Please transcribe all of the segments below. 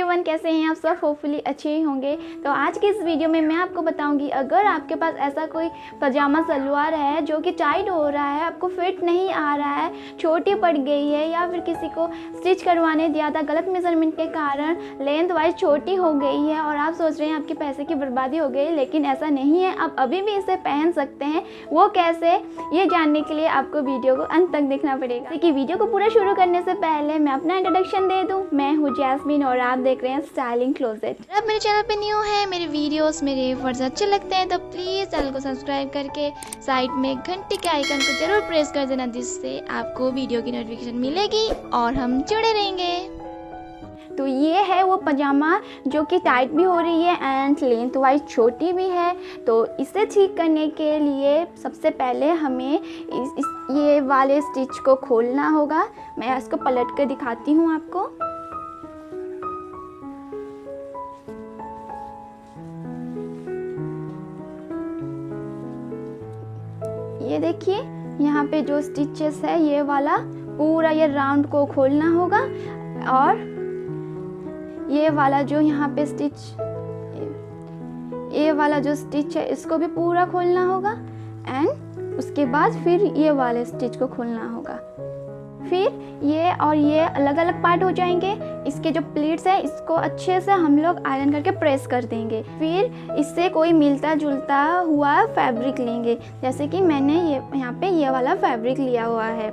Everyone, कैसे हैं आप सब? होपफुली अच्छे ही होंगे। तो आज की इस वीडियो में मैं आपको बताऊंगी, अगर आपके पास ऐसा कोई पजामा सलवार है जो कि टाइट हो रहा है, आपको फिट नहीं आ रहा है, छोटी पड़ गई है, या फिर किसी को स्टिच करवाने दिया था गलत मेजरमेंट के कारण लेंथ वाइज छोटी हो गई है और आप सोच रहे हैं आपके पैसे की बर्बादी हो गई, लेकिन ऐसा नहीं है, आप अभी भी इसे पहन सकते हैं। वो कैसे, ये जानने के लिए आपको वीडियो को अंत तक देखना पड़ेगा। देखिए, वीडियो को पूरा शुरू करने से पहले मैं अपना इंट्रोडक्शन दे दूं। मैं हूं जैस्मिन और आप देख रहे हैं स्टाइलिंग क्लोजेट। आप मेरे चैनल पे न्यू है, मेरे वीडियोस मेरे एफर्ट्स अच्छे लगते हैं तो प्लीज़ चैनल को सब्सक्राइब करके साइड में घंटी के आइकन को जरूर प्रेस कर देना, जिससे आपको वीडियो की नोटिफिकेशन मिलेगी और हम जुड़े रहेंगे। तो ये है वो पजामा जो कि टाइट भी हो रही है एंड लेंथ वाइज छोटी भी है। तो इसे ठीक करने के लिए सबसे पहले हमें ये वाले स्टिच को खोलना होगा। मैं इसको पलट कर दिखाती हूँ आपको। ये देखिए, यहाँ पे जो स्टिचेस है ये वाला पूरा ये राउंड को खोलना होगा, और ये वाला जो यहाँ पे ये वाला जो स्टिच है इसको भी पूरा खोलना होगा एंड उसके बाद फिर ये वाले स्टिच को खोलना होगा। फिर ये और ये अलग अलग पार्ट हो जाएंगे। इसके जो प्लीट्स है इसको अच्छे से हम लोग आयरन करके प्रेस कर देंगे। फिर इससे कोई मिलता जुलता हुआ फैब्रिक लेंगे, जैसे कि मैंने यहाँ पे ये वाला फैब्रिक लिया हुआ है।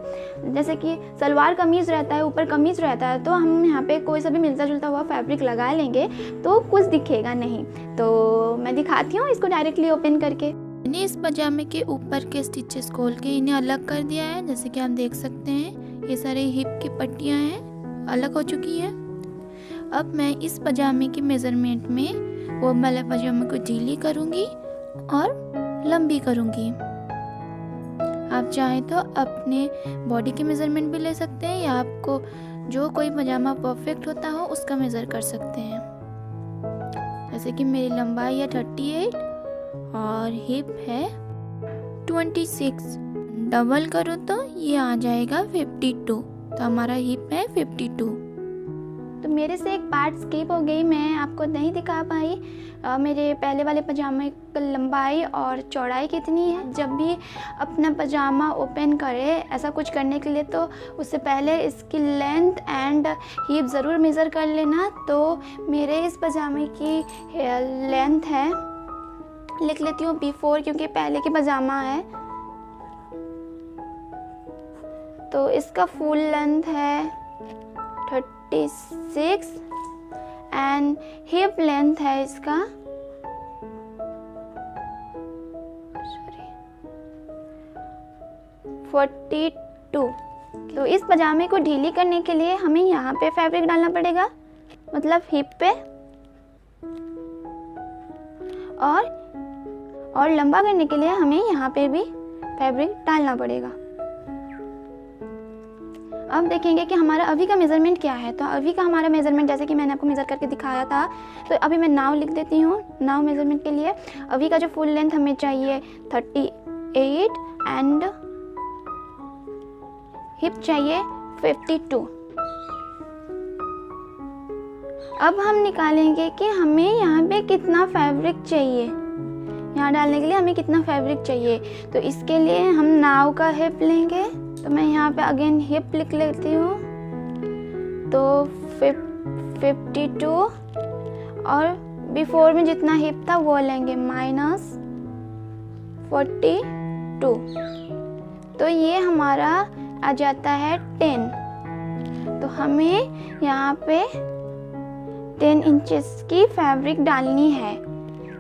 जैसे कि सलवार कमीज़ रहता है, ऊपर कमीज़ रहता है, तो हम यहाँ पे कोई सा भी मिलता जुलता हुआ फैब्रिक लगा लेंगे तो कुछ दिखेगा नहीं। तो मैं दिखाती हूँ इसको डायरेक्टली ओपन करके। मैंने इस पजामे के ऊपर के स्टिचेस खोल के इन्हें अलग कर दिया है। जैसे कि आप देख सकते हैं, ये सारे हिप की पट्टियां हैं अलग हो चुकी हैं। अब मैं इस पजामे के मेज़रमेंट में वो वाला पजामे को ढीली करूंगी और लंबी करूंगी। आप चाहें तो अपने बॉडी के मेज़रमेंट भी ले सकते हैं, या आपको जो कोई पजामा परफेक्ट होता हो उसका मेज़र कर सकते हैं। जैसे कि मेरी लंबाई है 38 और हिप है 26। डबल करो तो ये आ जाएगा 52। तो हमारा हिप है 52। तो मेरे से एक पार्ट स्किप हो गई, मैं आपको नहीं दिखा पाई मेरे पहले वाले पजामे की लंबाई और चौड़ाई कितनी है। जब भी अपना पजामा ओपन करे ऐसा कुछ करने के लिए, तो उससे पहले इसकी लेंथ एंड हिप ज़रूर मेज़र कर लेना। तो मेरे इस पजामे की लेंथ है, लिख लेती हूँ बिफोर, क्योंकि पहले की पजामा है। तो इसका फुल लेंथ है 36 एंड हिप लेंथ है इसका 42। तो इस पजामे को ढीली करने के लिए हमें यहाँ पे फैब्रिक डालना पड़ेगा, मतलब हिप पे, और लंबा करने के लिए हमें यहाँ पे भी फैब्रिक डालना पड़ेगा। अब देखेंगे कि हमारा अभी का मेज़रमेंट क्या है। तो अभी का हमारा मेज़रमेंट, जैसे कि मैंने आपको मेज़र करके दिखाया था, तो अभी मैं नाव लिख देती हूँ। नाव मेज़रमेंट के लिए अभी का जो फुल लेंथ हमें चाहिए 38 एंड हिप चाहिए 52। अब हम निकालेंगे कि हमें यहाँ पे कितना फैब्रिक चाहिए, यहाँ डालने के लिए हमें कितना फैब्रिक चाहिए। तो इसके लिए हम नाव का हिप लेंगे। तो मैं यहाँ पे अगेन हिप लिख लेती हूँ। तो 52 और बिफोर में जितना हिप था वो लेंगे -42। तो ये हमारा आ जाता है 10। तो हमें यहाँ पे 10 इंचेस की फैब्रिक डालनी है,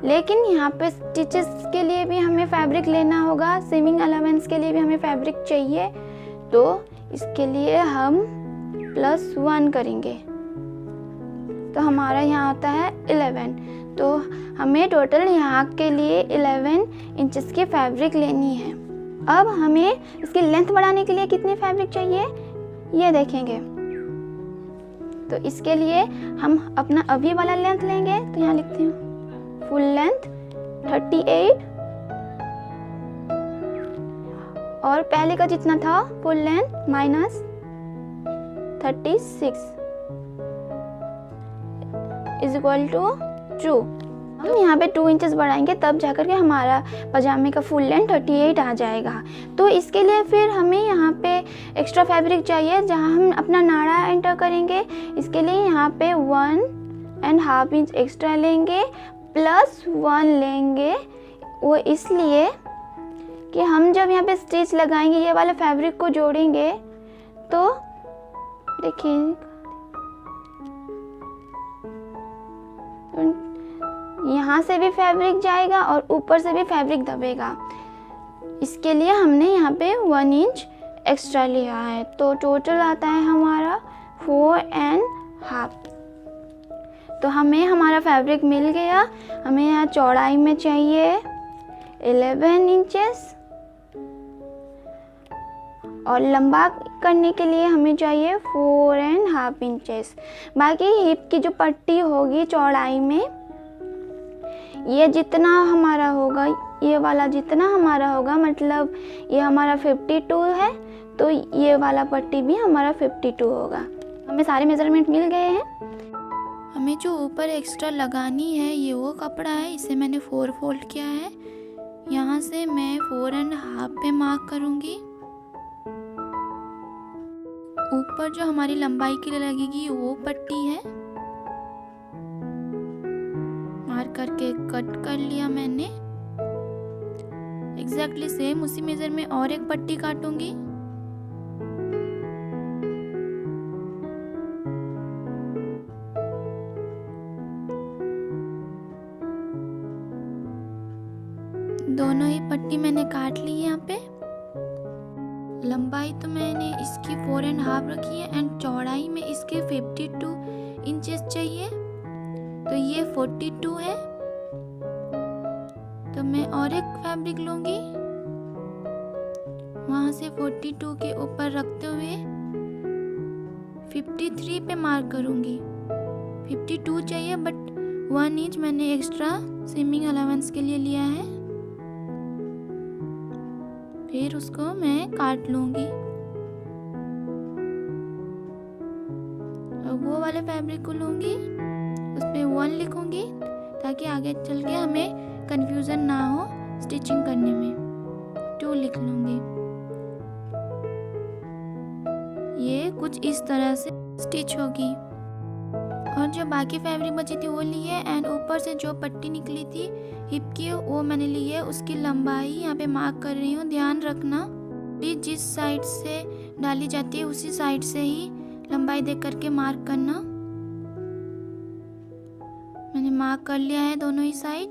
लेकिन यहाँ पे स्टिचेस के लिए भी हमें फैब्रिक लेना होगा, सीमिंग अलाउंस के लिए भी हमें फैब्रिक चाहिए। तो इसके लिए हम +1 करेंगे, तो हमारा यहाँ आता है 11। तो हमें टोटल यहाँ के लिए 11 इंचेस की फैब्रिक लेनी है। अब हमें इसकी लेंथ बढ़ाने के लिए कितनी फैब्रिक चाहिए ये देखेंगे। तो इसके लिए हम अपना अभी वाला लेंथ लेंगे। तो यहाँ लिखती हूँ फुल लेंथ 38 और पहले का जितना था full length -36। Is equal to 2। हम यहाँ पे 2 इंचेस बढ़ाएंगे तब जाकर के हमारा पजामे का फुल लेंथ 38 आ जाएगा। तो इसके लिए फिर हमें यहाँ पे एक्स्ट्रा फैब्रिक चाहिए जहाँ हम अपना नाड़ा एंटर करेंगे। इसके लिए यहाँ पे 1.5 इंच एक्स्ट्रा लेंगे प्लस 1 लेंगे। वो इसलिए कि हम जब यहाँ पे स्टिच लगाएंगे, ये वाले फैब्रिक को जोड़ेंगे, तो देखिए यहाँ से भी फैब्रिक जाएगा और ऊपर से भी फैब्रिक दबेगा। इसके लिए हमने यहाँ पे 1 इंच एक्स्ट्रा लिया है। तो टोटल आता है हमारा 4.5। तो हमें हमारा फैब्रिक मिल गया। हमें यहाँ चौड़ाई में चाहिए 11 इंचेस और लंबा करने के लिए हमें चाहिए 4.5 इंचेस। बाकी हिप की जो पट्टी होगी चौड़ाई में, ये जितना हमारा होगा, ये वाला जितना हमारा होगा, मतलब ये हमारा 52 है, तो ये वाला पट्टी भी हमारा 52 होगा। हमें सारे मेजरमेंट मिल गए हैं। हमें जो ऊपर एक्स्ट्रा लगानी है ये वो कपड़ा है, इसे मैंने 4 फोल्ड किया है। यहाँ से मैं 4.5 पे मार्क करूँगी। ऊपर जो हमारी लंबाई के लिए लगेगी वो पट्टी है, मार्क करके कट कर लिया मैंने। एग्जैक्टली सेम उसी मेजर में और एक पट्टी काटूंगी। दोनों ही पट्टी मैंने काट ली है। यहाँ पे लंबाई तो मैंने इसकी 4.5 रखी है एंड चौड़ाई में इसके 52 इंचेस चाहिए, तो ये 42 है। तो मैं और एक फैब्रिक लूँगी, वहाँ से 42 के ऊपर रखते हुए 53 पे मार्क करूँगी। 52 चाहिए बट 1 इंच मैंने एक्स्ट्रा सीमिंग अलाउंस के लिए लिया है। फिर उसको मैं काट लूँगी। और वो वाले फैब्रिक को लूँगी, उस पर 1 लिखूँगी ताकि आगे चल के हमें कंफ्यूजन ना हो स्टिचिंग करने में। 2 लिख लूँगी। ये कुछ इस तरह से स्टिच होगी। और जो बाकी फैब्रिक बची थी वो ली है एंड ऊपर से जो पट्टी निकली थी हिप की वो मैंने ली है। उसकी लंबाई यहाँ पे मार्क कर रही हूँ। ध्यान रखना जिस साइड से डाली जाती है उसी साइड से ही लंबाई देख करके मार्क करना। मैंने मार्क कर लिया है दोनों ही साइड।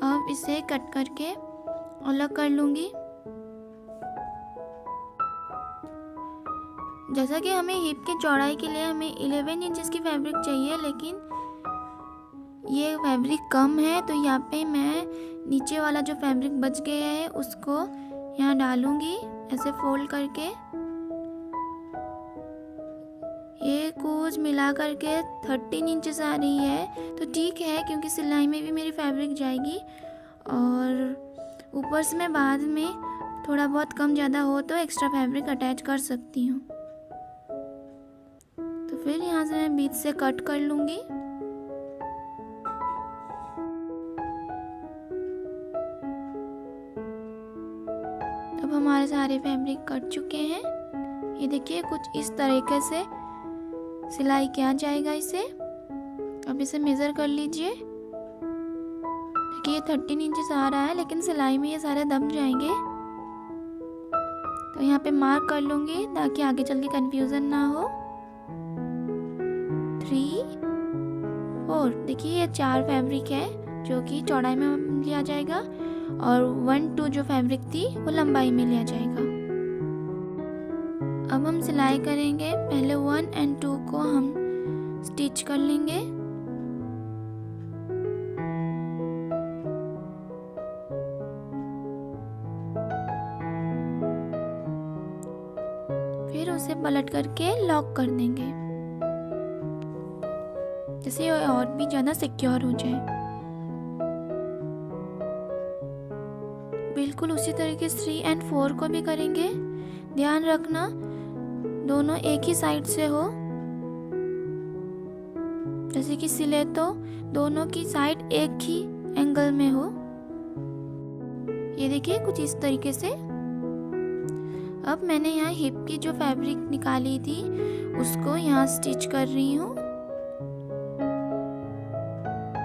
अब इसे कट करके अलग कर लूँगी। जैसा कि हमें हिप की चौड़ाई के लिए हमें 11 इंचेस की फैब्रिक चाहिए, लेकिन ये फैब्रिक कम है, तो यहाँ पे मैं नीचे वाला जो फैब्रिक बच गया है उसको यहाँ डालूँगी ऐसे फोल्ड करके। ये कुछ मिला करके 13 इंचेस आ रही है, तो ठीक है क्योंकि सिलाई में भी मेरी फैब्रिक जाएगी। और ऊपर से मैं बाद में थोड़ा बहुत कम ज़्यादा हो तो एक्स्ट्रा फैब्रिक अटैच कर सकती हूँ। तो फिर यहाँ से मैं बीच से कट कर लूँगी। अब हमारे सारे फैब्रिक कट चुके हैं। ये देखिए कुछ इस तरीके से सिलाई किया जाएगा इसे। अब इसे मेज़र कर लीजिए। देखिए ये 13 इंचेस आ रहा है, लेकिन सिलाई में ये सारे दब जाएंगे, तो यहाँ पे मार्क कर लूँगी ताकि आगे चल के कन्फ्यूज़न ना हो। 3, 4 देखिए ये 4 फैब्रिक है जो कि चौड़ाई में लिया जाएगा और 1, 2 जो फैब्रिक थी वो लंबाई में लिया जाएगा। अब हम सिलाई करेंगे। पहले 1 और 2 को हम स्टिच कर लेंगे। फिर उसे पलट करके लॉक कर देंगे, जिससे ये और भी ज़्यादा सिक्योर हो जाए। बिल्कुल उसी तरीके से 3 और 4 को भी करेंगे। ध्यान रखना दोनों एक ही साइड से हो। जैसे कि सिले तो दोनों की साइड एक ही एंगल में हो। ये देखिए कुछ इस तरीके से। अब मैंने यहाँ हिप की जो फैब्रिक निकाली थी उसको यहाँ स्टिच कर रही हूँ।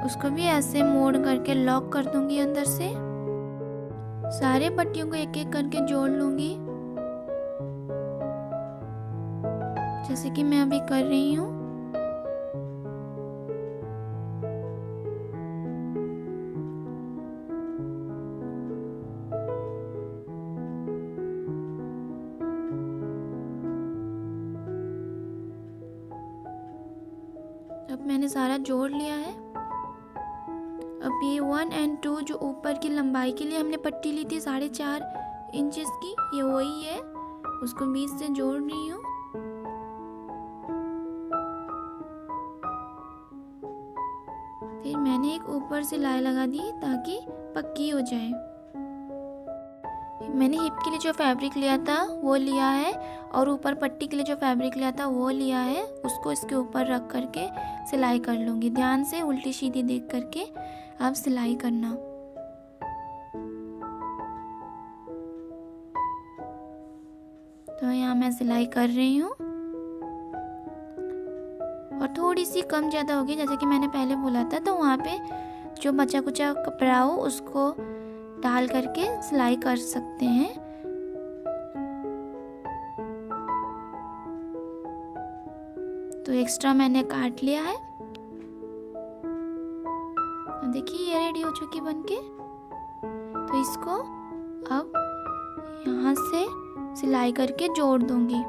उसको भी ऐसे मोड़ करके लॉक कर दूंगी अंदर से। सारे पट्टियों को एक एक करके जोड़ लूंगी, जैसे कि मैं अभी कर रही हूँ। अब मैंने सारा जोड़ लिया है। अब ये 1 और 2 जो ऊपर की लंबाई के लिए हमने पट्टी ली थी 4.5 इंचेस की, ये वही है, उसको बीच से जोड़ रही हूँ। फिर मैंने एक ऊपर सिलाई लगा दी ताकि पक्की हो जाए। मैंने हिप के लिए जो फैब्रिक लिया था वो लिया है और ऊपर पट्टी के लिए जो फैब्रिक लिया था वो लिया है। उसको इसके ऊपर रख करके सिलाई कर लूँगी। ध्यान से उल्टी सीधी देख करके आप सिलाई करना। तो यहाँ मैं सिलाई कर रही हूँ और थोड़ी सी कम ज़्यादा होगी जैसे कि मैंने पहले बोला था। तो वहाँ पे जो बचा कुचा कपड़ा हो उसको डाल करके सिलाई कर सकते हैं। तो एक्स्ट्रा मैंने काट लिया है। देखिए ये रेडी हो चुकी बनके। तो इसको अब यहाँ से सिलाई करके जोड़ दूंगी।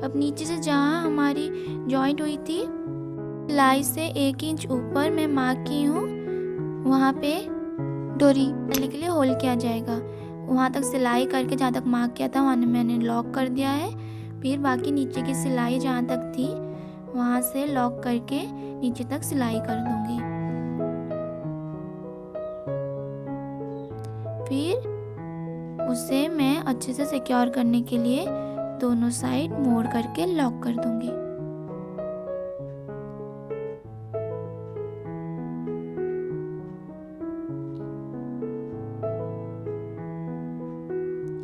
अब नीचे से जहाँ हमारी जॉइंट हुई थी सिलाई से 1 इंच ऊपर मैं मार्क की हूँ, वहाँ पे डोरी डालने के लिए होल किया जाएगा। वहाँ तक सिलाई करके जहाँ तक मार्क किया था वहाँ मैंने लॉक कर दिया है। फिर बाकी नीचे की सिलाई जहाँ तक थी वहाँ से लॉक करके नीचे तक सिलाई कर दूंगी। फिर उसे मैं अच्छे से सिक्योर करने के लिए दोनों साइड मोड़ करके लॉक कर दूंगी।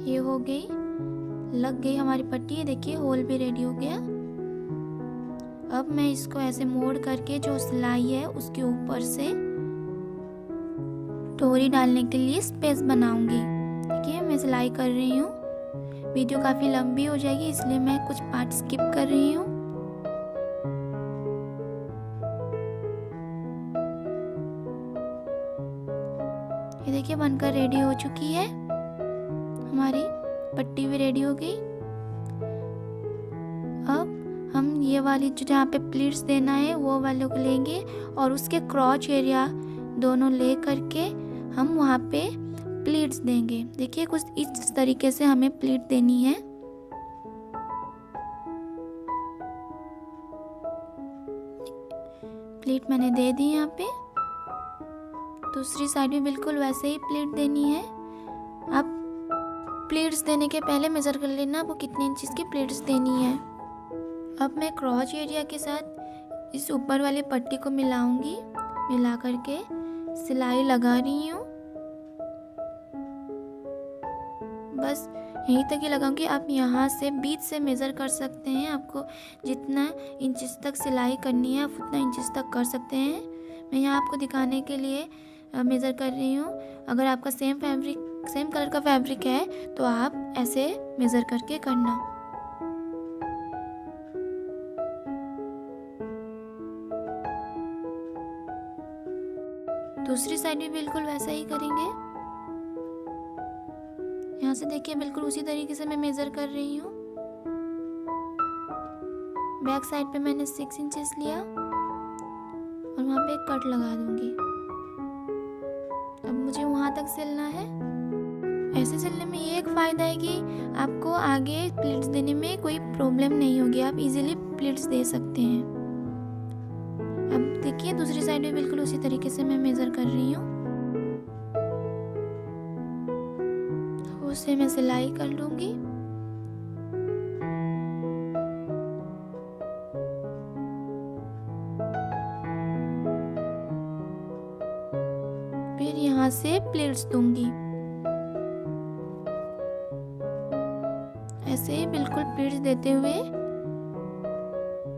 ये हो गई, लग गई हमारी पट्टी। ये देखिए होल भी रेडी हो गया। अब मैं इसको ऐसे मोड़ करके जो सिलाई है उसके ऊपर से डोरी डालने के लिए स्पेस बनाऊंगी। देखिए मैं सिलाई कर रही हूँ। वीडियो काफ़ी लंबी हो जाएगी इसलिए मैं कुछ पार्ट स्किप कर रही हूँ। ये देखिए बनकर रेडी हो चुकी है। हमारी पट्टी भी रेडी हो गई। अब हम ये वाली जो जहाँ पे प्लीट्स देना है वो वाले को लेंगे और उसके क्रॉच एरिया दोनों ले करके हम वहाँ पे प्लीट्स देंगे। देखिए कुछ इस तरीके से हमें प्लीट देनी है। प्लीट मैंने दे दी यहाँ पे। दूसरी साइड भी बिल्कुल वैसे ही प्लीट देनी है। आप प्लीट्स देने के पहले मेज़र कर लेना आपको कितने इंचेस की प्लीट्स देनी है। अब मैं क्रॉच एरिया के साथ इस ऊपर वाली पट्टी को मिलाऊंगी। मिला करके सिलाई लगा रही हूँ। बस यहीं तक ही लगाऊंगी। आप यहाँ से बीच से मेज़र कर सकते हैं। आपको जितना इंचेस तक सिलाई करनी है आप उतना इंचेस तक कर सकते हैं। मैं यहाँ आपको दिखाने के लिए मेज़र कर रही हूँ। अगर आपका सेम कलर का फैब्रिक है तो आप ऐसे मेज़र करके करना। दूसरी साइड भी बिल्कुल वैसा ही करेंगे। यहाँ से देखिए बिल्कुल उसी तरीके से मैं मेज़र कर रही हूँ। बैक साइड पे मैंने 6 इंचेस लिया और वहाँ पे एक कट लगा दूंगी। अब मुझे वहाँ तक सिलना है। ऐसे सिलने में ये एक फ़ायदा है कि आपको आगे प्लीट्स देने में कोई प्रॉब्लम नहीं होगी। आप इजीली प्लीट्स दे सकते हैं। अब देखिए दूसरी साइड भी बिल्कुल उसी तरीके से मैं मेज़र कर रही हूँ। उसे मैं सिलाई कर लूँगी। से प्लीट्स दूंगी। ऐसे ही बिल्कुल प्लीट्स देते हुए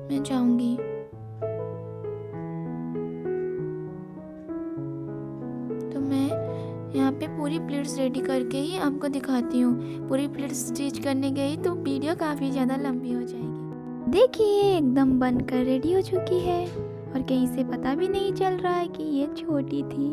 मैं जाऊंगी। तो मैं यहाँ पे पूरी प्लीट्स रेडी करके ही आपको दिखाती हूँ। पूरी प्लीट्स स्टिच करने गई तो वीडियो काफ़ी ज़्यादा लंबी हो जाएगी। देखिए एकदम बनकर रेडी हो चुकी है और कहीं से पता भी नहीं चल रहा है कि ये छोटी थी।